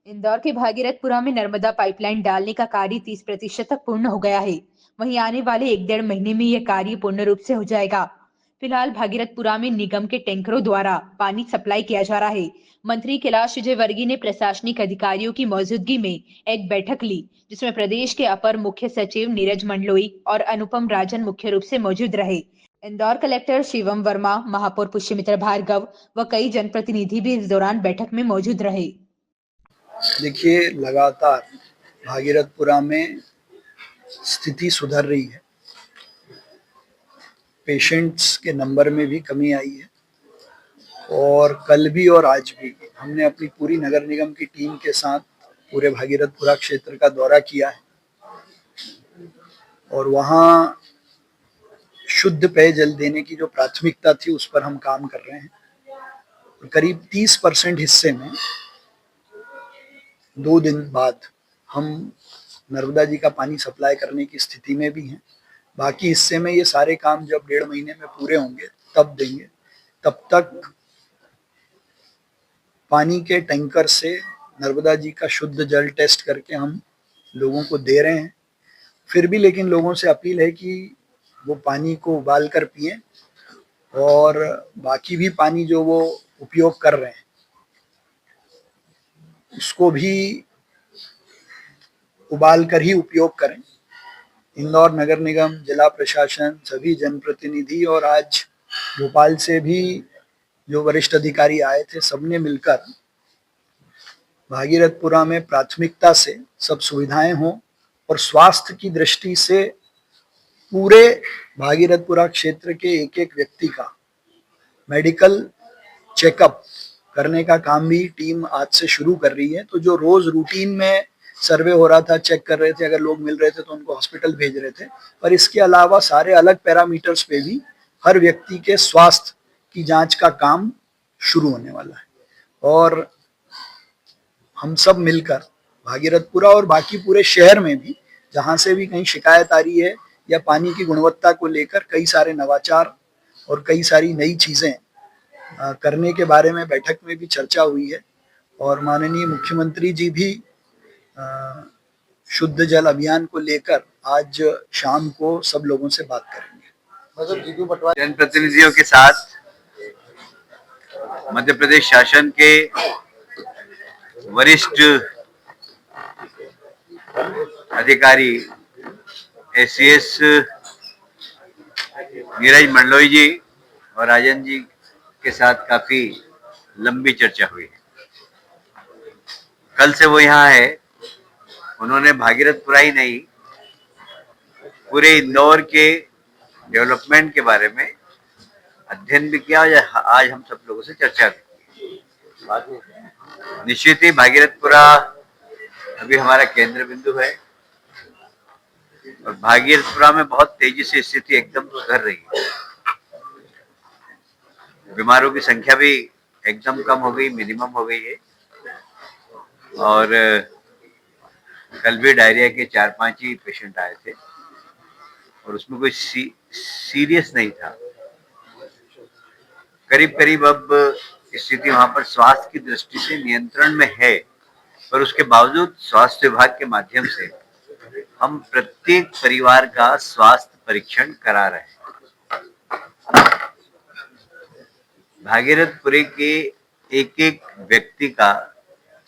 इंदौर के भागीरथपुरा में नर्मदा पाइपलाइन डालने का कार्य 30% तक पूर्ण हो गया है। वहीं आने वाले 1-1.5 महीने में यह कार्य पूर्ण रूप से हो जाएगा। फिलहाल भागीरथपुरा में निगम के टैंकरों द्वारा पानी सप्लाई किया जा रहा है। मंत्री कैलाश विजयवर्गीय ने प्रशासनिक अधिकारियों की मौजूदगी में एक बैठक ली, जिसमें प्रदेश के अपर मुख्य सचिव नीरज मंडलोई और अनुपम राजन मुख्य रूप से मौजूद रहे। इंदौर कलेक्टर शिवम वर्मा, महापौर पुष्यमित्र भार्गव व कई जनप्रतिनिधि भी इस दौरान बैठक में मौजूद रहे। देखिए, लगातार भागीरथपुरा में स्थिति सुधर रही है। पेशेंट्स के नंबर में भी कमी आई है और कल भी और आज भी हमने अपनी पूरी नगर निगम की टीम के साथ पूरे भागीरथपुरा क्षेत्र का दौरा किया है और वहाँ शुद्ध पेयजल देने की जो प्राथमिकता थी उस पर हम काम कर रहे हैं। करीब 30% हिस्से में 2 दिन बाद हम नर्मदा जी का पानी सप्लाई करने की स्थिति में भी हैं। बाकी हिस्से में ये सारे काम जब 1.5 महीने में पूरे होंगे तब देंगे। तब तक पानी के टैंकर से नर्मदा जी का शुद्ध जल टेस्ट करके हम लोगों को दे रहे हैं। फिर भी लेकिन लोगों से अपील है कि वो पानी को उबाल कर पिएं और बाकी भी पानी जो वो उपयोग कर रहे हैं उसको भी उबाल कर ही उपयोग करें। इंदौर नगर निगम, जिला प्रशासन, सभी जनप्रतिनिधि और आज भोपाल से भी जो वरिष्ठ अधिकारी आए थे, सबने मिलकर भागीरथपुरा में प्राथमिकता से सब सुविधाएं हों और स्वास्थ्य की दृष्टि से पूरे भागीरथपुरा क्षेत्र के एक एक व्यक्ति का मेडिकल चेकअप करने का काम भी टीम आज से शुरू कर रही है। तो जो रोज रूटीन में सर्वे हो रहा था, चेक कर रहे थे, अगर लोग मिल रहे थे तो उनको हॉस्पिटल भेज रहे थे, पर इसके अलावा सारे अलग पैरामीटर्स पे भी हर व्यक्ति के स्वास्थ्य की जांच का काम शुरू होने वाला है। और हम सब मिलकर भागीरथपुरा और बाकी पूरे शहर में भी जहां से भी कहीं शिकायत आ रही है या पानी की गुणवत्ता को लेकर कई सारे नवाचार और कई सारी नई चीजें करने के बारे में बैठक में भी चर्चा हुई है और माननीय मुख्यमंत्री जी भी शुद्ध जल अभियान को लेकर आज शाम को सब लोगों से बात करेंगे। जनप्रतिनिधियों के साथ मध्य प्रदेश शासन के वरिष्ठ अधिकारी एसीएस नीरज मंडलोई जी और राजन जी के साथ काफी लंबी चर्चा हुई है। कल से वो यहाँ है। उन्होंने भागीरथपुरा ही नहीं, पूरे इंदौर के डेवलपमेंट के बारे में अध्ययन भी किया और आज हम सब लोगों से चर्चा भी। निश्चित ही भागीरथपुरा अभी हमारा केंद्र बिंदु है और भागीरथपुरा में बहुत तेजी से स्थिति एकदम सुधर रही है। बीमारों की संख्या भी एकदम कम हो गई, मिनिमम हो गई है और कल भी डायरिया के 4-5 ही पेशेंट आए थे और उसमें कोई सीरियस नहीं था। करीब करीब अब स्थिति वहां पर स्वास्थ्य की दृष्टि से नियंत्रण में है, पर उसके बावजूद स्वास्थ्य विभाग के माध्यम से हम प्रत्येक परिवार का स्वास्थ्य परीक्षण करा रहे हैं। भागीरथपुरे के एक एक व्यक्ति का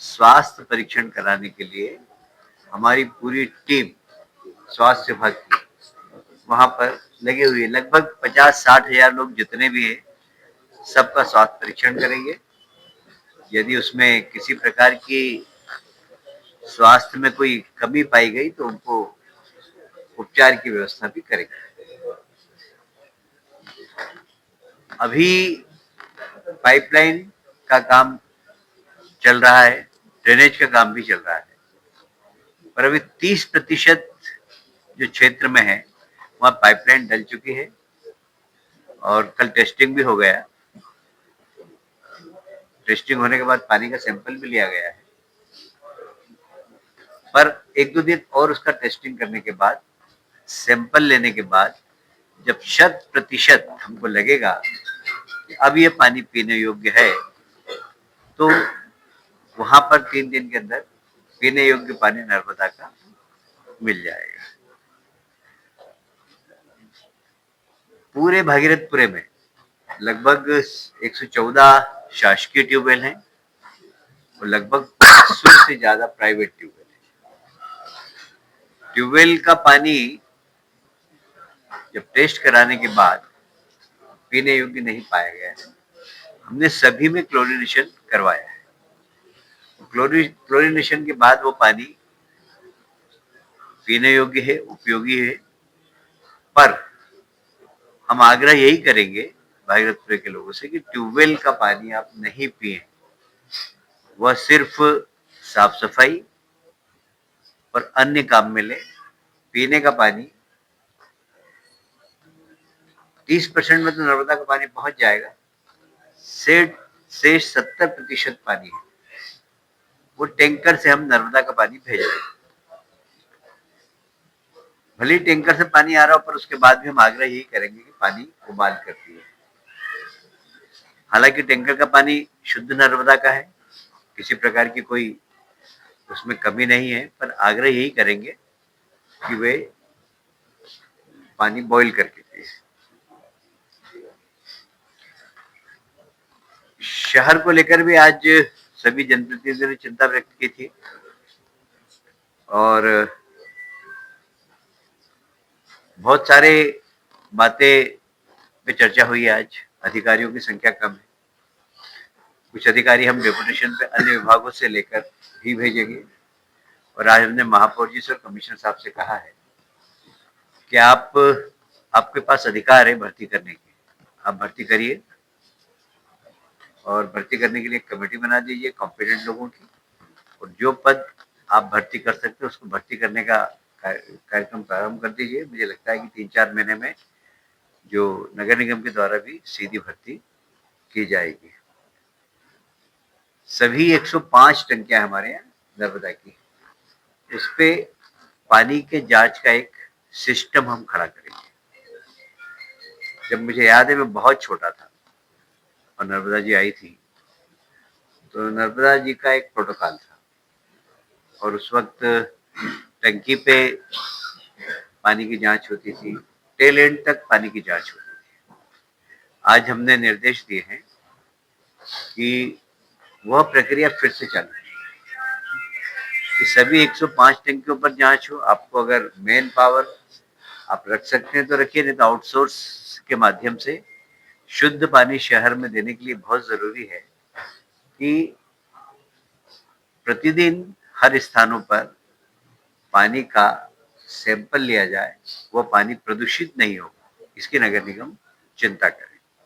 स्वास्थ्य परीक्षण कराने के लिए हमारी पूरी टीम स्वास्थ्य विभाग की वहां पर लगी हुई है। लगभग 50-60 हजार लोग जितने भी हैं सबका स्वास्थ्य परीक्षण करेंगे। यदि उसमें किसी प्रकार की स्वास्थ्य में कोई कमी पाई गई तो उनको उपचार की व्यवस्था भी करेंगे। अभी पाइपलाइन का काम चल रहा है, ड्रेनेज का काम भी चल रहा है, पर अभी 30% जो क्षेत्र में है वहाँ पाइपलाइन डल चुकी है और कल टेस्टिंग भी हो गया। टेस्टिंग होने के बाद पानी का सैंपल भी लिया गया है, पर 1-2 दिन और उसका टेस्टिंग करने के बाद, सैंपल लेने के बाद जब 100% हमको लगेगा कि अब ये पानी पीने योग्य है, तो वहां पर 3 दिन के अंदर पीने योग्य पानी नर्मदा का मिल जाएगा। पूरे भागीरथपुरे में लगभग 114 शासकीय ट्यूबवेल हैं और लगभग 500 से ज्यादा प्राइवेट ट्यूबवेल हैं। ट्यूबवेल का पानी जब टेस्ट कराने के बाद पीने योग्य नहीं पाया गया है, हमने सभी में क्लोरीनेशन करवाया है। क्लोरीनेशन के बाद वो पानी पीने योग्य है, उपयोगी है। पर हम आग्रह यही करेंगे भागीरथपुर के लोगों से कि ट्यूबवेल का पानी आप नहीं पिए। वह सिर्फ साफ सफाई और अन्य काम में ले। पीने का पानी 30% में तो नर्मदा का पानी पहुंच जाएगा। शेष 70% पानी है, वो टैंकर से हम नर्मदा का पानी भेज रहे हैं। भले ही टैंकर से पानी आ रहा हो, पर उसके बाद भी हम आग्रह यही करेंगे कि पानी उबाल करती है। हालांकि टैंकर का पानी शुद्ध नर्मदा का है, किसी प्रकार की कोई उसमें कमी नहीं है, पर आग्रह यही करेंगे कि वे पानी बॉईल करके पिए। शहर को लेकर भी आज सभी जनप्रतिनिधियों ने चिंता व्यक्त की थी और बहुत सारे बातें पे चर्चा हुई। आज अधिकारियों की संख्या कम है, कुछ अधिकारी हम डेपुटेशन पे अन्य विभागों से लेकर भी भेजेंगे और आज हमने महापौर जी से और कमिश्नर साहब से कहा है कि आपके पास अधिकार है भर्ती करने के, आप भर्ती करिए और भर्ती करने के लिए एक कमेटी बना दीजिए कॉम्पिटेंट लोगों की, और जो पद आप भर्ती कर सकते हैं उसको भर्ती करने का कार्यक्रम प्रारंभ कर दीजिए। मुझे लगता है कि 3-4 महीने में जो नगर निगम के द्वारा भी सीधी भर्ती की जाएगी। सभी 105 टंकियां हमारे यहाँ नर्मदा की, उस पे पानी के जांच का एक सिस्टम हम खड़ा करेंगे। जब मुझे याद है मैं बहुत छोटा था और नर्मदा जी आई थी, तो नर्मदा जी का एक प्रोटोकॉल था और उस वक्त टंकी पे पानी की जांच होती थी, टेल एंड तक पानी की जांच होती थी। आज हमने निर्देश दिए हैं कि वह प्रक्रिया फिर से चालू कि सभी 105 टंकियों पर जांच हो। आपको अगर मेन पावर आप रख सकते हैं तो रखिए, नहीं तो आउटसोर्स के माध्यम से शुद्ध पानी शहर में देने के लिए बहुत जरूरी है कि प्रतिदिन हर स्थानों पर पानी का सैंपल लिया जाए, वो पानी प्रदूषित नहीं हो, इसकी नगर निगम चिंता करे।